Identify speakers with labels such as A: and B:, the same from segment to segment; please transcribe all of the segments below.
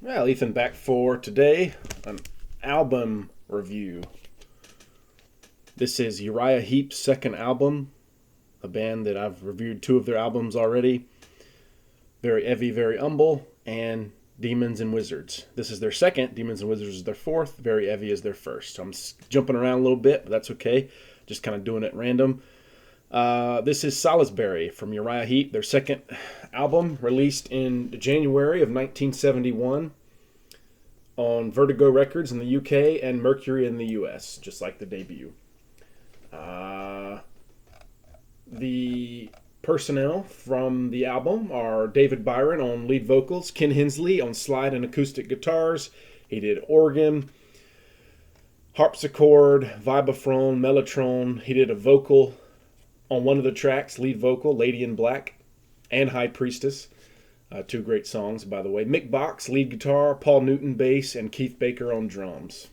A: Well, Ethan back for today, an album review. This is Uriah Heep's second album, a band that I've reviewed two of their albums already. Very Heavy, Very Humble, and Demons and Wizards. This is their second, Demons and Wizards is their fourth, Very Heavy is their first. So I'm jumping around a little bit, but that's okay. Just kind of doing it random. This is Salisbury from Uriah Heep, their second album, released in January of 1971 on Vertigo Records in the UK and Mercury in the US, just like the debut. The personnel from the album are David Byron on lead vocals, Ken Hensley on slide and acoustic guitars. He did organ, harpsichord, vibraphone, mellotron. He did a vocal on one of the tracks, lead vocal, Lady in Black, and High Priestess. Two great songs, by the way. Mick Box, lead guitar, Paul Newton, bass, and Keith Baker on drums.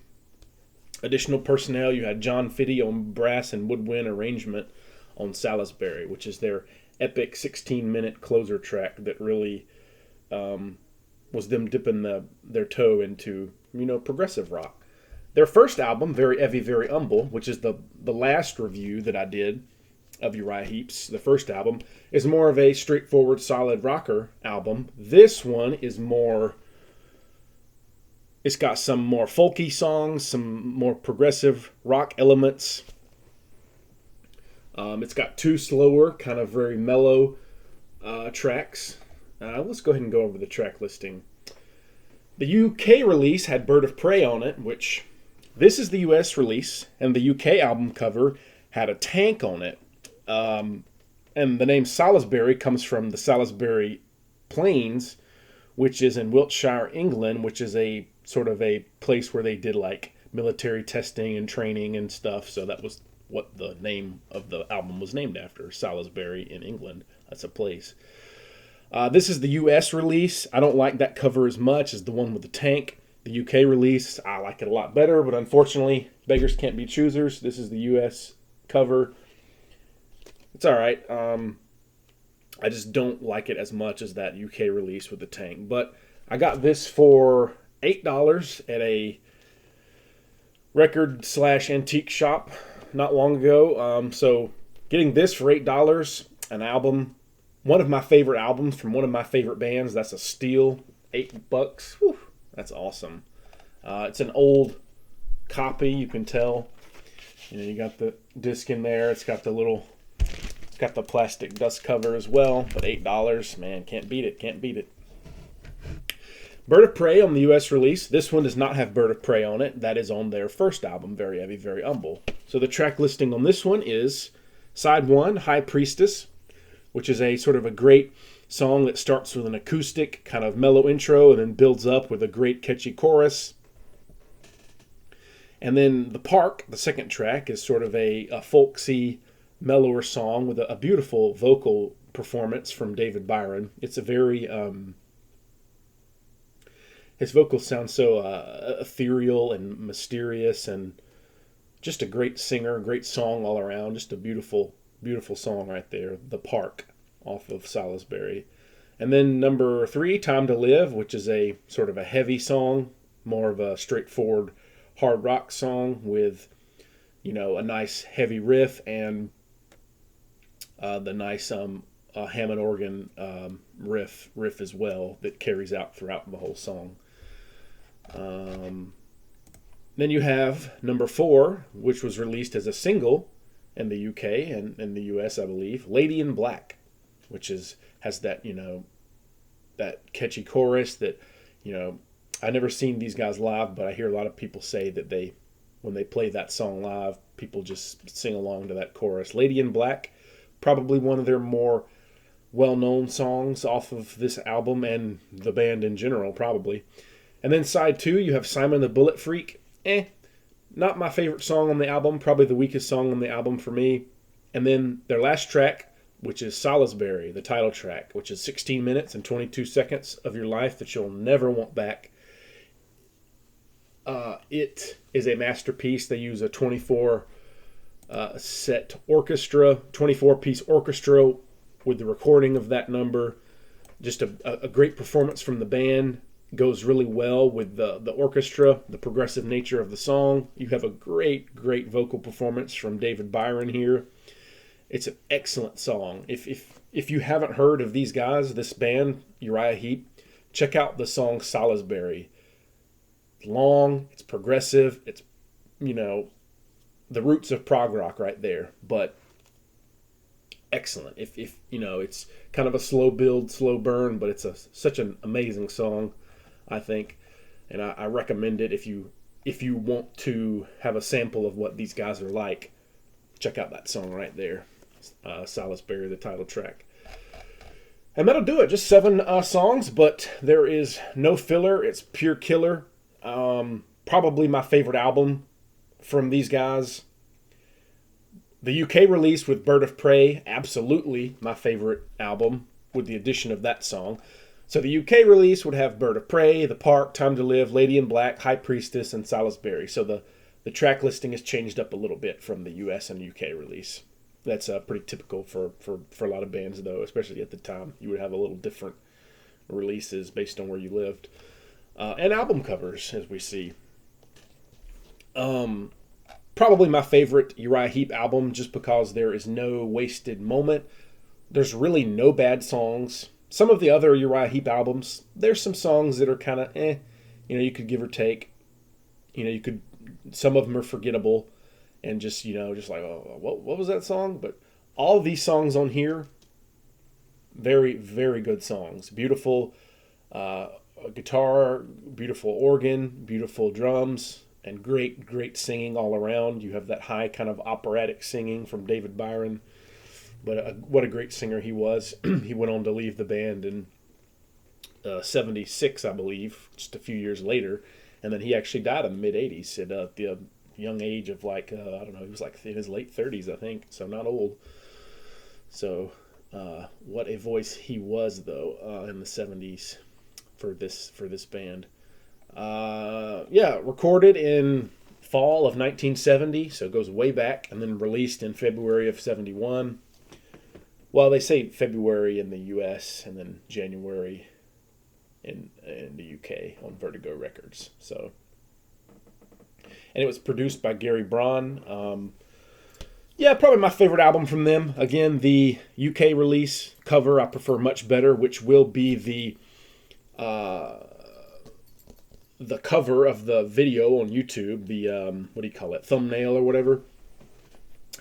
A: Additional personnel, you had John Fitty on brass and woodwind arrangement on Salisbury, which is their epic 16-minute closer track that really was them dipping their toe into, progressive rock. Their first album, Very Heavy, Very Humble, which is the last review that I did of Uriah Heep's, the first album, is more of a straightforward, solid rocker album. This one is more, it's got some more folky songs, some more progressive rock elements. It's got two slower, kind of very mellow tracks. Let's go ahead and go over the track listing. The UK release had Bird of Prey on it, which this is the US release, and the UK album cover had a tank on it. And the name Salisbury comes from the Salisbury Plains, which is in Wiltshire, England, which is a sort of a place where they did like military testing and training and stuff. So that was what the name of the album was named after, Salisbury in England. That's a place. This is the US release. I don't like that cover as much as the one with the tank. The UK release, I like it a lot better, but unfortunately, beggars can't be choosers. This is the US cover. It's all right. I just don't like it as much as that UK release with the tank. But I got this for $8 at a record/antique shop not long ago. So getting this for $8, an album, one of my favorite albums from one of my favorite bands, that's a steal. $8. Whew, that's awesome. It's an old copy, you can tell. You got the disc in there. It's got the plastic dust cover as well, but $8, man, can't beat it. Bird of Prey on the US release. This one does not have Bird of Prey on it. That is on their first album, Very Heavy, Very Humble. So the track listing on this one is side 1, High Priestess, which is a sort of a great song that starts with an acoustic, kind of mellow intro, and then builds up with a great catchy chorus. And then The Park, the second track, is sort of a folksy, mellower song with a beautiful vocal performance from David Byron. It's a very his vocals sound so ethereal and mysterious, and just a great singer, great song all around. Just a beautiful song right there. The Park off of Salisbury. And then number 3, Time to Live, which is a sort of a heavy song, more of a straightforward hard rock song with a nice heavy riff and the nice Hammond organ riff as well that carries out throughout the whole song. Then you have number 4, which was released as a single in the UK and in the US, I believe, Lady in Black, which has that that catchy chorus that I've never seen these guys live, but I hear a lot of people say that when they play that song live, people just sing along to that chorus. Lady in Black, probably one of their more well-known songs off of this album and the band in general, probably. And then side 2, you have Simon the Bullet Freak. Not my favorite song on the album, probably the weakest song on the album for me. And then their last track, which is Salisbury, the title track, which is 16 minutes and 22 seconds of your life that you'll never want back. It is a masterpiece. They use a 24 set orchestra, 24-piece orchestra with the recording of that number. Just a great performance from the band. goes really well with the orchestra, the progressive nature of the song. You have a great vocal performance from David Byron here. It's an excellent song. If you haven't heard of these guys, this band, Uriah Heep, check out the song Salisbury. It's long, it's progressive, it's, the roots of prog rock right there, but excellent. If it's kind of a slow build, slow burn, but it's such an amazing song, I think, and I recommend it if you want to have a sample of what these guys are like. Check out that song right there, Salisbury, the title track. And that'll do it. Just 7 songs, but there is no filler. It's pure killer. Probably my favorite album from these guys. The UK release with Bird of Prey, absolutely my favorite album with the addition of that song. So the UK release would have Bird of Prey, The Park, Time to Live, Lady in Black, High Priestess, and Salisbury. So the track listing has changed up a little bit from the US and UK release. That's pretty typical for a lot of bands, though, especially at the time. You would have a little different releases based on where you lived. And album covers, as we see. Probably my favorite Uriah Heep album, just because there is no wasted moment. There's really no bad songs. Some of the other Uriah Heep albums, there's some songs that are kind of you could give or take. Some of them are forgettable and just like, oh, what was that song? But all of these songs on here, very, very good songs. Beautiful guitar, beautiful organ, beautiful drums, and great singing all around. You have that high kind of operatic singing from David Byron. But what a great singer he was. He went on to leave the band in 76, I believe, just a few years later. And then he actually died in the mid-80s at the young age of he was like in his late 30s, I think, so not old. So what a voice he was, though, in the 70s for this band. Recorded in fall of 1970, so it goes way back, and then released in February of 71. Well, they say February in the U.S. and then January in the U.K. on Vertigo Records. So, and it was produced by Gary Braun. Probably my favorite album from them. Again, the UK release cover I prefer much better, which will be the cover of the video on YouTube, the thumbnail or whatever.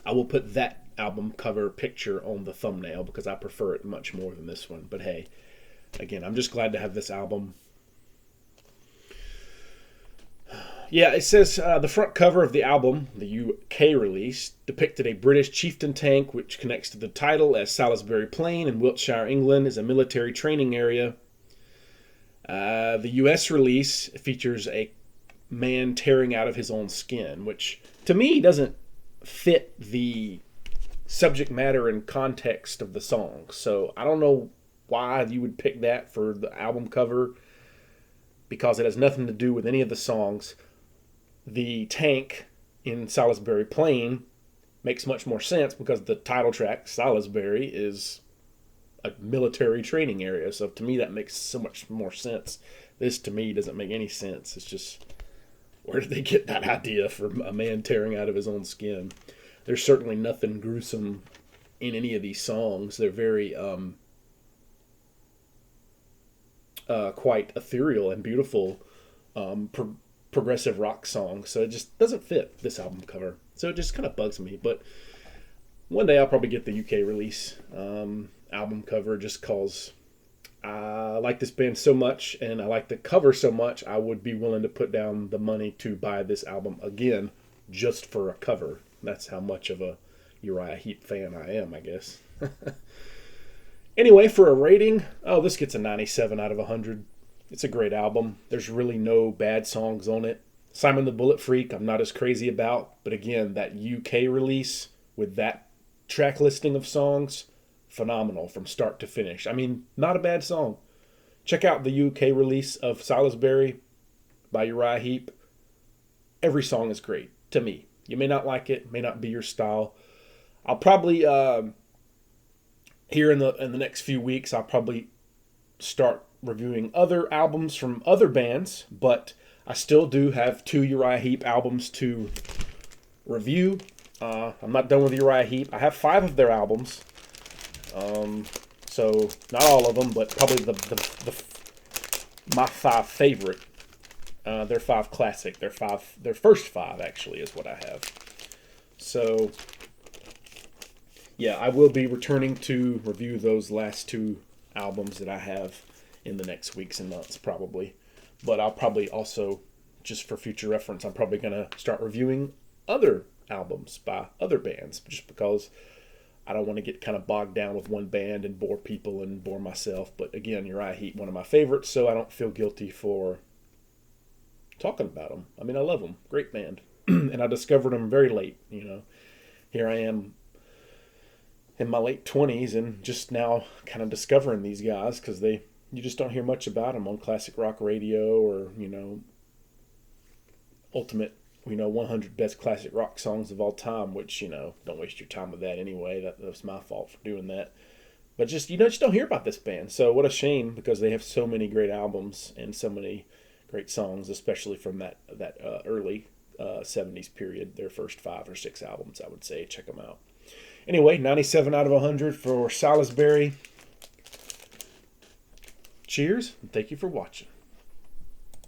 A: I will put that album cover picture on the thumbnail because I prefer it much more than this one. But hey, again, I'm just glad to have this album. Yeah, it says the front cover of the album, the UK release, depicted a British chieftain tank which connects to the title as Salisbury Plain in Wiltshire, England, is a military training area. The US release features a man tearing out of his own skin, which to me doesn't fit the subject matter and context of the song. So I don't know why you would pick that for the album cover, because it has nothing to do with any of the songs. The tank in Salisbury Plain makes much more sense because the title track, Salisbury, is a military training area. So to me, that makes so much more sense. This, to me, doesn't make any sense. It's just, where did they get that idea for a man tearing out of his own skin? There's certainly nothing gruesome in any of these songs. They're very quite ethereal and beautiful progressive rock songs. So it just doesn't fit this album cover. So it just kind of bugs me. But one day I'll probably get the UK release album cover, just because I like this band so much and I like the cover so much, I would be willing to put down the money to buy this album again just for a cover. That's how much of a Uriah Heep fan I am, I guess. Anyway, for a rating, this gets a 97 out of 100. It's a great album. There's really no bad songs on it. Simon the Bullet Freak, I'm not as crazy about. But again, that UK release with that track listing of songs, phenomenal from start to finish. I mean, not a bad song. Check out the UK release of Salisbury by Uriah Heep. Every song is great, to me. You may not like it, may not be your style. I'll probably, here in the next few weeks, I'll probably start reviewing other albums from other bands, but I still do have 2 Uriah Heep albums to review. I'm not done with Uriah Heep. I have 5 of their albums. So not all of them, but probably my 5 favorite. They're 5 classic. Their first 5 actually is what I have. So yeah, I will be returning to review those last 2 albums that I have in the next weeks and months probably. But I'll probably also, just for future reference, I'm probably going to start reviewing other albums by other bands, just because I don't want to get kind of bogged down with one band and bore people and bore myself. But again, Uriah Heep, one of my favorites, so I don't feel guilty for talking about them. I mean, I love them. Great band. And I discovered them very late, you know. Here I am in my late 20s and just now kind of discovering these guys, because you just don't hear much about them on classic rock radio or, you know, ultimate, you know, 100 best classic rock songs of all time, which, you know, don't waste your time with that anyway. That was my fault for doing that. But just, you know, just don't hear about this band. So what a shame, because they have so many great albums and so many great songs, especially from that early 70s period. Their first 5 or 6 albums, I would say. Check them out. Anyway, 97 out of 100 for Salisbury. Cheers, and thank you for watching.